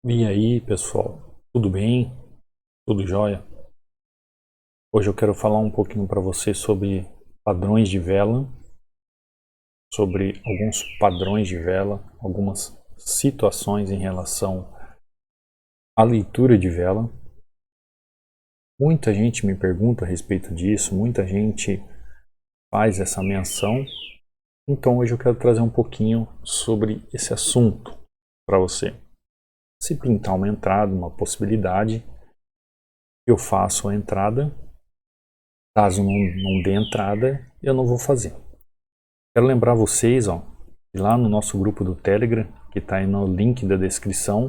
E aí, pessoal, tudo bem? Tudo jóia? Hoje eu quero falar um pouquinho para você sobre padrões de vela, sobre alguns padrões de vela, algumas situações em relação à leitura de vela. Muita gente me pergunta a respeito disso, muita gente faz essa menção. Então hoje eu quero trazer um pouquinho sobre esse assunto para você. Se pintar uma entrada, uma possibilidade, eu faço a entrada. Caso não dê entrada, eu não vou fazer. Quero lembrar vocês, que lá no nosso grupo do Telegram, que está aí no link da descrição,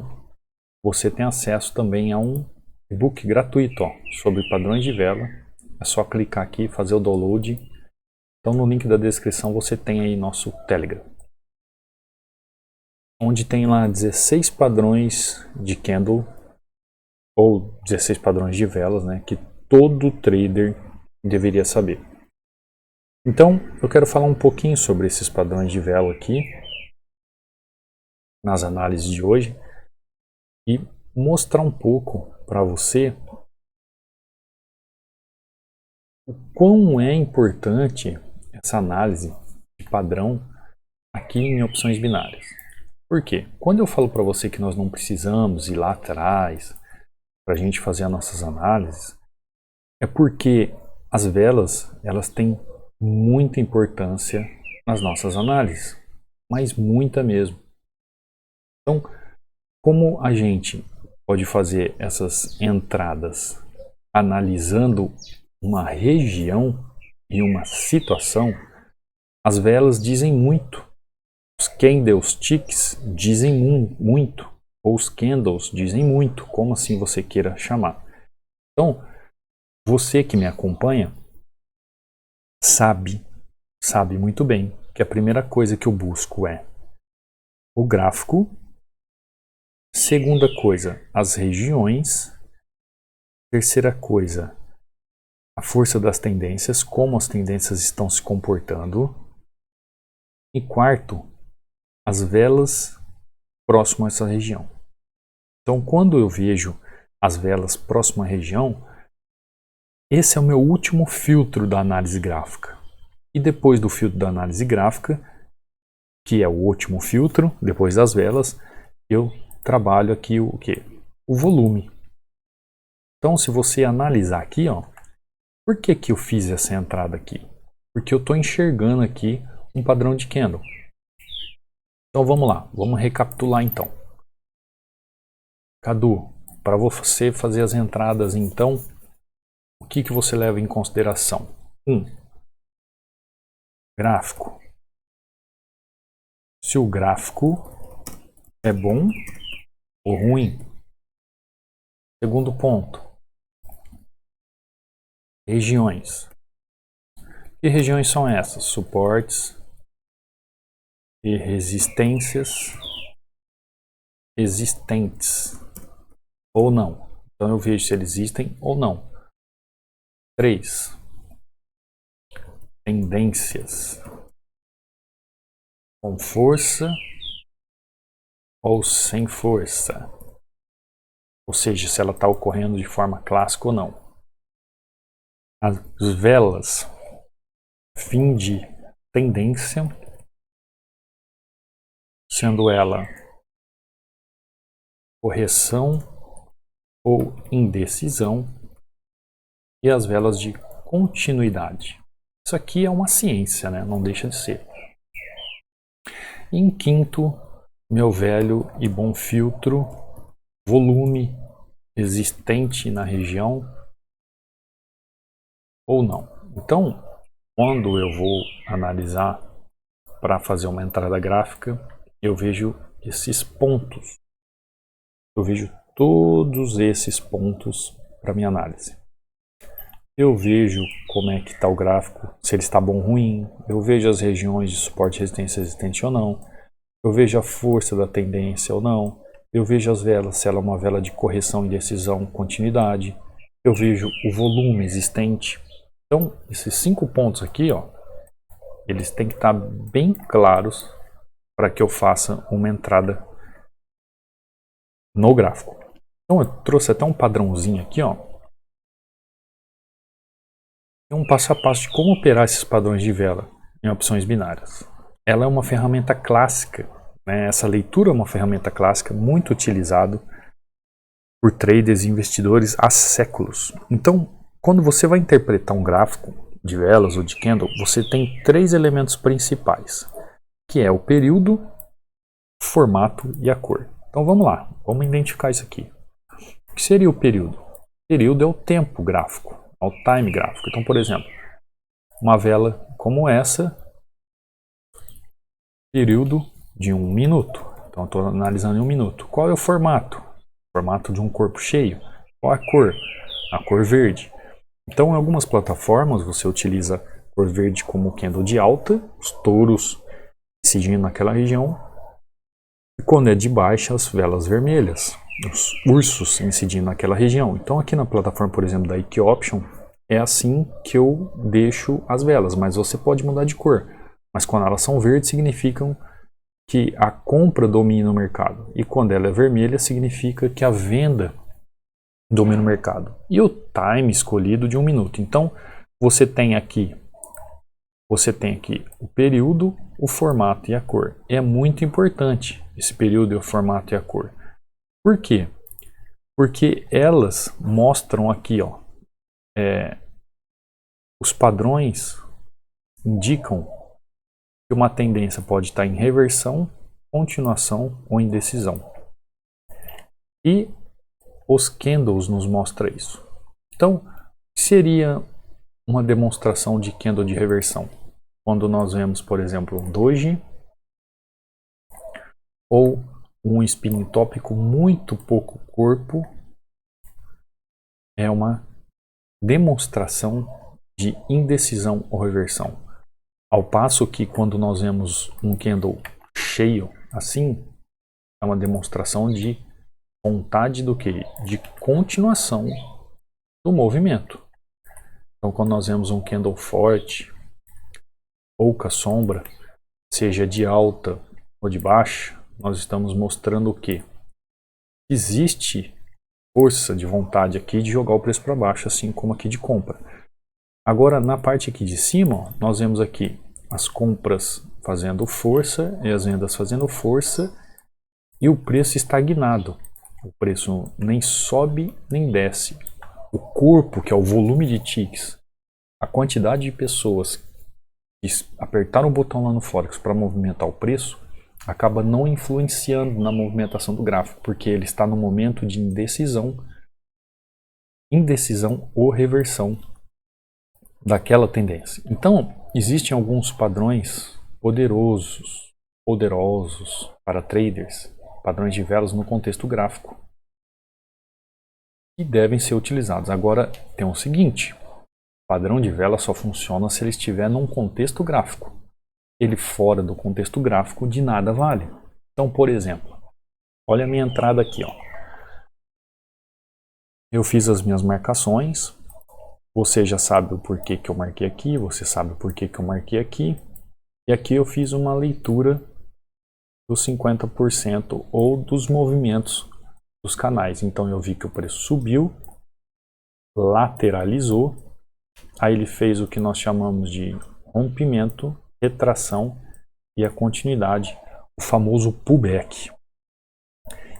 você tem acesso também a um e-book gratuito sobre padrões de vela. É só clicar aqui e fazer o download. Então no link da descrição você tem aí nosso Telegram, onde tem lá 16 padrões de candle, ou 16 padrões de velas, né, que todo trader deveria saber. Então, eu quero falar um pouquinho sobre esses padrões de vela aqui, nas análises de hoje, e mostrar um pouco para você o quão é importante essa análise de padrão aqui em opções binárias. Por quê? Quando eu falo para você que nós não precisamos ir lá atrás para a gente fazer as nossas análises, é porque as velas elas têm muita importância nas nossas análises, mas muita mesmo. Então, como a gente pode fazer essas entradas analisando uma região e uma situação, as velas dizem muito, os candlesticks dizem muito, ou os candles dizem muito, como assim você queira chamar. Então, você que me acompanha sabe muito bem que a primeira coisa que eu busco é o gráfico, segunda coisa, as regiões, terceira coisa, a força das tendências, como as tendências estão se comportando, e quarto, as velas próximo a essa região. Então, quando eu vejo as velas próximo à região, esse é o meu último filtro da análise gráfica. E depois do filtro da análise gráfica, que é o último filtro, depois das velas, eu trabalho aqui o quê? O volume. Então, se você analisar aqui, por que eu fiz essa entrada aqui? Porque eu estou enxergando aqui um padrão de candle. Então vamos lá, vamos recapitular então. Cadu, para você fazer as entradas então, o que você leva em consideração? 1. Gráfico. Se o gráfico é bom ou ruim. Segundo ponto, regiões. Que regiões são essas? Suportes e resistências existentes ou não. Então eu vejo se eles existem ou não. 3. Tendências. Com força ou sem força. Ou seja, se ela está ocorrendo de forma clássica ou não. As velas, fim de tendência, sendo ela correção ou indecisão, e as velas de continuidade. Isso aqui é uma ciência, né? Não deixa de ser. E em quinto, meu velho e bom filtro, volume existente na região ou não. Então, quando eu vou analisar para fazer uma entrada gráfica, eu vejo esses pontos. Eu vejo todos esses pontos para minha análise. Eu vejo como é que está o gráfico, se ele está bom ou ruim. Eu vejo as regiões de suporte e resistência existente ou não. Eu vejo a força da tendência ou não. Eu vejo as velas, se ela é uma vela de correção, indecisão, continuidade. Eu vejo o volume existente. Então, esses 5 pontos aqui, eles têm que estar bem claros para que eu faça uma entrada no gráfico. Então eu trouxe até um padrãozinho aqui, ó. Tem um passo a passo de como operar esses padrões de vela em opções binárias. Ela é uma ferramenta clássica, né? Essa leitura é uma ferramenta clássica muito utilizada por traders e investidores há séculos. Então, quando você vai interpretar um gráfico de velas ou de candle, você tem três elementos principais, que é o período, o formato e a cor. Então vamos lá, vamos identificar isso aqui. O que seria o período? O período é o tempo gráfico, é o time gráfico. Então, por exemplo, uma vela como essa, período de 1 minuto. Então, estou analisando em 1 minuto. Qual é o formato? Formato de um corpo cheio. Qual a cor? A cor verde. Então, em algumas plataformas, você utiliza a cor verde como candle de alta, os touros incidindo naquela região, e quando é de baixa, as velas vermelhas, os ursos incidindo naquela região. Então, aqui na plataforma, por exemplo, da Equioption, é assim que eu deixo as velas, mas você pode mudar de cor. Mas quando elas são verdes, significam que a compra domina o mercado. E quando ela é vermelha, significa que a venda domina o mercado. E o time escolhido de 1 minuto. Então, você tem aqui o período, o formato e a cor. É muito importante esse período, o formato e a cor. Por quê? Porque elas mostram aqui, ó, os padrões indicam que uma tendência pode estar em reversão, continuação ou indecisão. E os candles nos mostram isso. Então, o que seria uma demonstração de candle de reversão? Quando nós vemos, por exemplo, um doji ou um spinning top com muito pouco corpo, é uma demonstração de indecisão ou reversão. Ao passo que quando nós vemos um candle cheio assim, é uma demonstração de vontade do que? De continuação do movimento. Então, quando nós vemos um candle forte, pouca sombra, seja de alta ou de baixa, nós estamos mostrando o que? Existe força de vontade aqui de jogar o preço para baixo, assim como aqui de compra. Agora, na parte aqui de cima, ó, nós vemos aqui as compras fazendo força e as vendas fazendo força e o preço estagnado. O preço nem sobe nem desce. O corpo, que é o volume de ticks, a quantidade de pessoas que apertaram o botão lá no Forex para movimentar o preço, acaba não influenciando na movimentação do gráfico, porque ele está no momento de indecisão ou reversão daquela tendência. Então, existem alguns padrões poderosos para traders, padrões de velas no contexto gráfico, que devem ser utilizados. Agora, tem o seguinte, padrão de vela só funciona se ele estiver num contexto gráfico. Ele fora do contexto gráfico de nada vale. Então, por exemplo, olha a minha entrada aqui, ó. Eu fiz as minhas marcações. Você já sabe o porquê que eu marquei aqui, você sabe o porquê que eu marquei aqui. E aqui eu fiz uma leitura dos 50% ou dos movimentos dos canais. Então eu vi que o preço subiu, lateralizou, aí ele fez o que nós chamamos de rompimento, retração e a continuidade, o famoso pullback.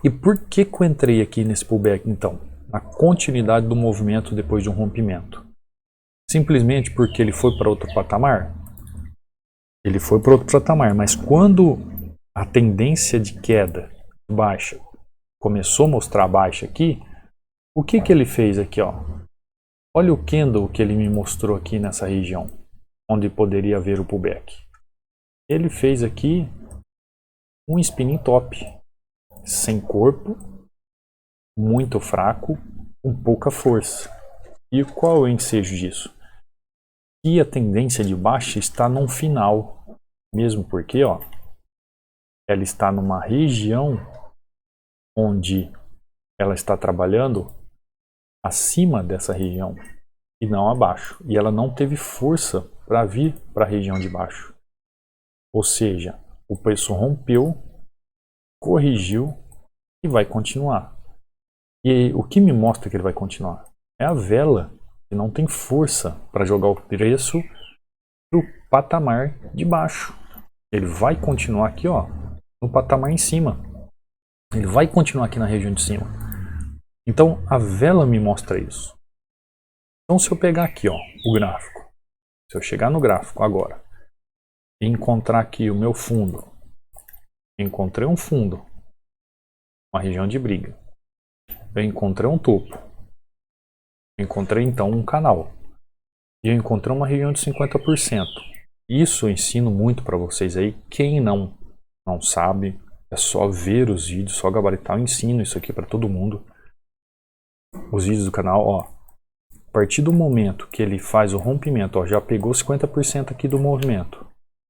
E por que eu entrei aqui nesse pullback então? Na continuidade do movimento depois de um rompimento. Simplesmente porque ele foi para outro patamar? Ele foi para outro patamar, mas quando a tendência de queda baixa começou a mostrar baixa aqui, o que ele fez aqui, ó? Olha o candle que ele me mostrou aqui nessa região, onde poderia haver o pullback. Ele fez aqui um spinning top, sem corpo, muito fraco, com pouca força. E qual é o ensejo disso? Que a tendência de baixa está no final, mesmo porque, ó, ela está numa região onde ela está trabalhando acima dessa região e não abaixo. E ela não teve força para vir para a região de baixo. Ou seja, o preço rompeu, corrigiu e vai continuar. E o que me mostra que ele vai continuar? É a vela que não tem força para jogar o preço para o patamar de baixo. Ele vai continuar aqui, ó, no patamar em cima. Ele vai continuar aqui na região de cima. Então a vela me mostra isso. Então se eu pegar aqui, ó, o gráfico, se eu chegar no gráfico agora e encontrar aqui o meu fundo, encontrei um fundo, uma região de briga, eu encontrei um topo, eu encontrei então um canal e eu encontrei uma região de 50%. Isso eu ensino muito para vocês aí. Quem não sabe, é só ver os vídeos, só gabaritar. Eu ensino isso aqui para todo mundo. Os vídeos do canal, ó, a partir do momento que ele faz o rompimento, ó, já pegou 50% aqui do movimento,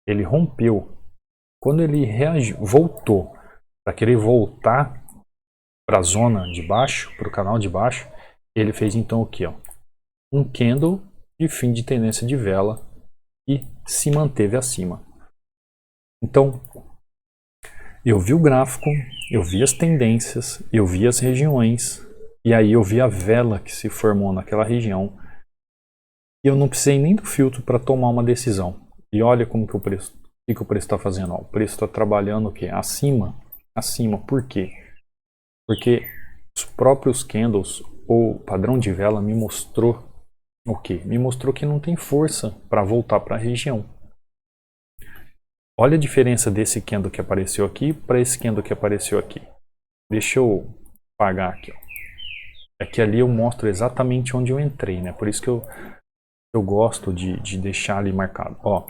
ele rompeu. Quando ele voltou para querer voltar para a zona de baixo, para o canal de baixo, ele fez então o que, ó, um candle de fim de tendência de vela e se manteve acima. Então eu vi o gráfico, eu vi as tendências, eu vi as regiões, e aí eu vi a vela que se formou naquela região. E eu não precisei nem do filtro para tomar uma decisão. E olha como que o preço está fazendo. Ó, o preço está trabalhando o quê? Acima. Por quê? Porque os próprios candles ou padrão de vela me mostrou o quê? Me mostrou que não tem força para voltar para a região. Olha a diferença desse candle que apareceu aqui para esse candle que apareceu aqui. Deixa eu apagar aqui, ó. É que ali eu mostro exatamente onde eu entrei, né? Por isso que eu gosto de deixar ali marcado. Ó,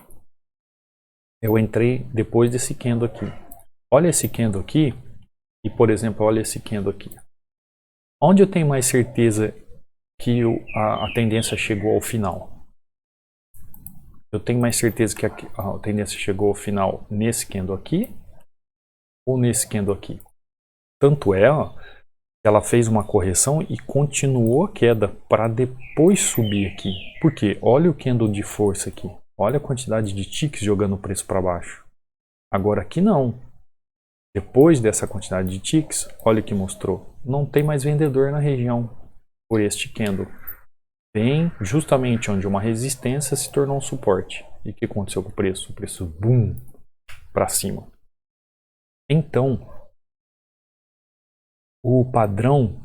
eu entrei depois desse candle aqui. Olha esse candle aqui e, por exemplo, olha esse candle aqui. Onde eu tenho mais certeza que a tendência chegou ao final? Eu tenho mais certeza que a tendência chegou ao final nesse candle aqui ou nesse candle aqui? Tanto é, ó, ela fez uma correção e continuou a queda para depois subir aqui. Por quê? Olha o candle de força aqui. Olha a quantidade de ticks jogando o preço para baixo. Agora aqui não. Depois dessa quantidade de ticks, olha o que mostrou. Não tem mais vendedor na região por este candle. Tem justamente onde uma resistência se tornou um suporte. E o que aconteceu com o preço? O preço, boom, para cima. Então, o padrão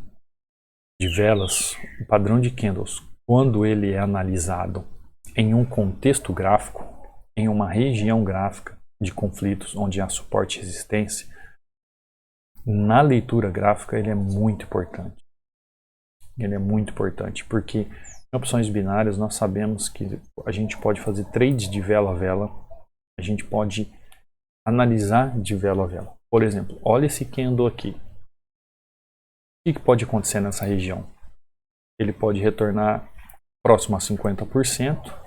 de velas, o padrão de candles, quando ele é analisado em um contexto gráfico, em uma região gráfica de conflitos onde há suporte e resistência, na leitura gráfica ele é muito importante. Ele é muito importante porque em opções binárias nós sabemos que a gente pode fazer trades de vela a vela, a gente pode analisar de vela a vela. Por exemplo, olha esse candle aqui. O que pode acontecer nessa região? Ele pode retornar próximo a 50%,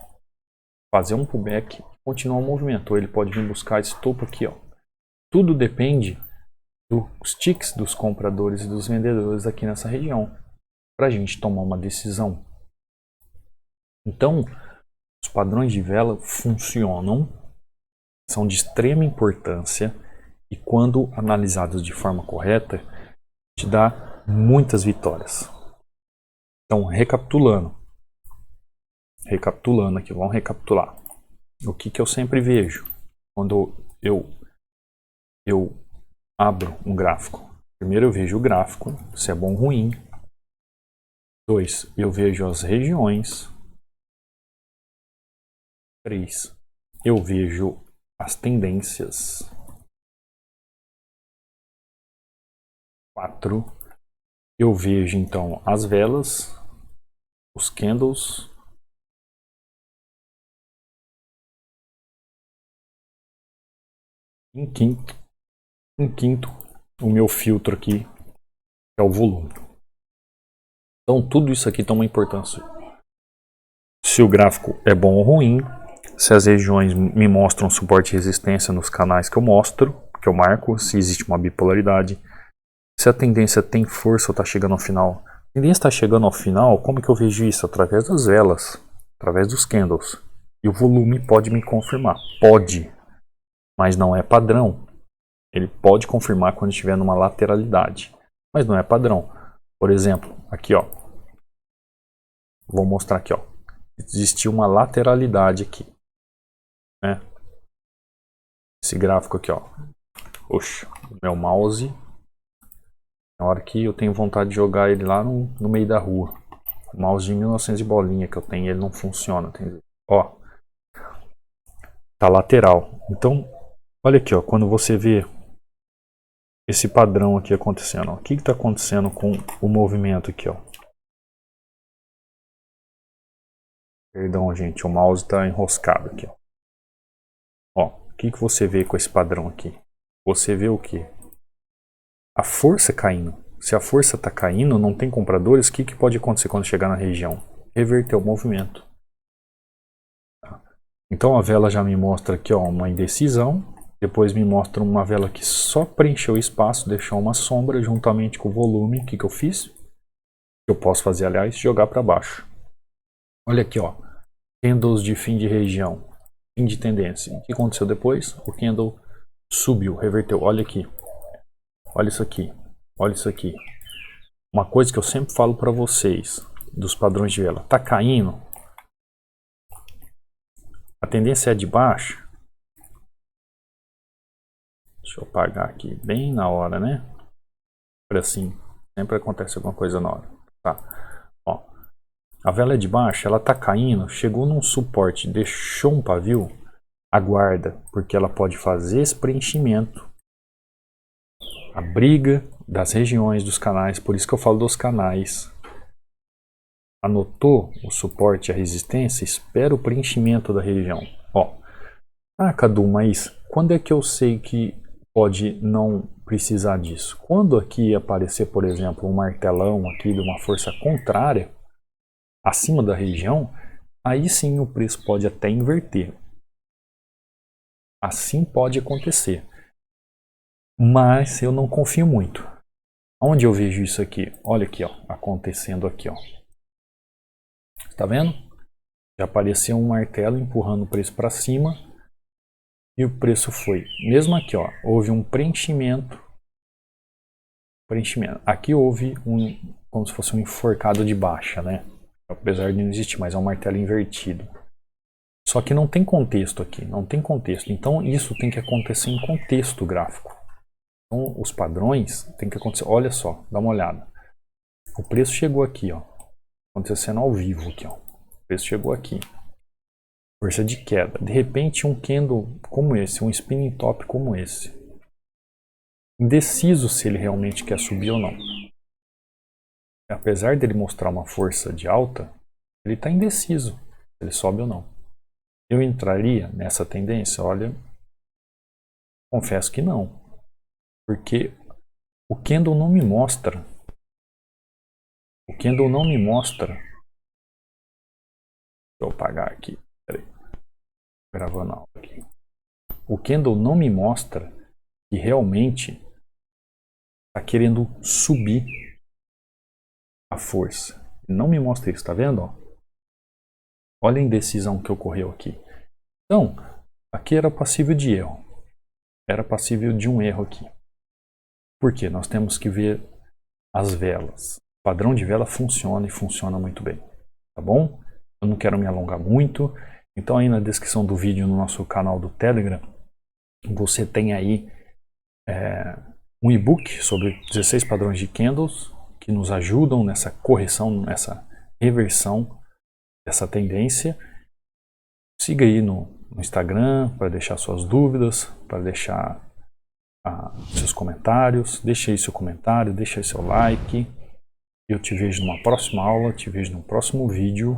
fazer um pullback, continuar o movimento. Ou ele pode vir buscar esse topo aqui, ó. Tudo depende dos ticks dos compradores e dos vendedores aqui nessa região, para a gente tomar uma decisão. Então, os padrões de vela funcionam, são de extrema importância e quando analisados de forma correta, te dá muitas vitórias. Então, recapitulando aqui, vamos recapitular. O que eu sempre vejo quando eu abro um gráfico? Primeiro eu vejo o gráfico, se é bom ou ruim. 2, eu vejo as regiões. 3, eu vejo as tendências. 4, eu vejo então as velas, os candles. Em quinto, o meu filtro aqui é o volume. Então tudo isso aqui tem uma importância. Se o gráfico é bom ou ruim, se as regiões me mostram suporte e resistência nos canais que eu mostro, que eu marco, se existe uma bipolaridade, se a tendência tem força ou está chegando ao final. A tendência está chegando ao final, como que eu vejo isso? Através das velas, através dos candles. E o volume pode me confirmar. Pode, mas não é padrão. Ele pode confirmar quando estiver numa lateralidade. mas não é padrão. Por exemplo, aqui ó, vou mostrar aqui ó, existe uma lateralidade aqui, né? Esse gráfico aqui ó, oxe, meu mouse, na hora que eu tenho vontade de jogar ele lá no meio da rua, o mouse de 1900 de bolinha que eu tenho, ele não funciona, tem, ó, tá lateral. Então, olha aqui ó, quando você vê esse padrão aqui acontecendo, ó, o que está acontecendo com o movimento aqui ó. Perdão, gente, o mouse está enroscado aqui. Ó, o que você vê com esse padrão aqui? Você vê o que? A força caindo. Se a força está caindo, não tem compradores, o que pode acontecer quando chegar na região? Reverter o movimento. Então a vela já me mostra aqui ó, uma indecisão. Depois me mostra uma vela que só preencheu o espaço, deixou uma sombra juntamente com o volume. O que eu fiz? Eu posso fazer, aliás, jogar para baixo. Olha aqui, ó. Candles de fim de região, fim de tendência. O que aconteceu depois? O candle subiu, reverteu. Olha aqui, olha isso aqui, olha isso aqui. Uma coisa que eu sempre falo para vocês dos padrões de vela, tá caindo, a tendência é de baixo. Deixa eu apagar aqui bem na hora, né? Assim, sempre acontece alguma coisa na hora. Tá, ó. A vela é de baixo, ela tá caindo, chegou num suporte, deixou um pavio, aguarda, porque ela pode fazer esse preenchimento. A briga das regiões dos canais, por isso que eu falo dos canais. Anotou o suporte e a resistência, espera o preenchimento da região. Ó, Cadu, mas quando é que eu sei que pode não precisar disso? Quando aqui aparecer, por exemplo, um martelão aqui de uma força contrária, acima da região, aí sim o preço pode até inverter. Assim pode acontecer. Mas eu não confio muito. Onde eu vejo isso aqui? Olha aqui, ó, acontecendo aqui, ó. Tá vendo? Já apareceu um martelo empurrando o preço para cima e o preço foi. Mesmo aqui, ó, houve um preenchimento. Aqui houve como se fosse um enforcado de baixa, né? Apesar de não existir, mas é um martelo invertido. Só que não tem contexto aqui, não tem contexto. Então isso tem que acontecer em contexto gráfico. Então os padrões tem que acontecer. Olha só, dá uma olhada. O preço chegou aqui, ó, acontecendo ao vivo aqui, ó. O preço chegou aqui. Força de queda. De repente um candle como esse, um spinning top como esse. Indeciso se ele realmente quer subir ou não. Apesar dele mostrar uma força de alta, ele está indeciso se ele sobe ou não. Eu entraria nessa tendência? Olha, confesso que não. Porque o candle não me mostra. O candle não me mostra. Deixa eu apagar aqui. Peraí. Gravando a aula aqui. O candle não me mostra que realmente está querendo subir a força. Não me mostra isso, tá vendo? Ó? Olha a indecisão que ocorreu aqui. Então, aqui era passível de erro. Era passível de um erro aqui. Por quê? Nós temos que ver as velas. O padrão de vela funciona e funciona muito bem. Tá bom? Eu não quero me alongar muito. Então aí na descrição do vídeo no nosso canal do Telegram, você tem aí um e-book sobre 16 padrões de candles que nos ajudam nessa correção, nessa reversão dessa tendência. Siga aí no Instagram para deixar suas dúvidas, para deixar seus comentários. Deixe aí seu comentário, deixe aí seu like. Eu te vejo numa próxima aula, te vejo no próximo vídeo.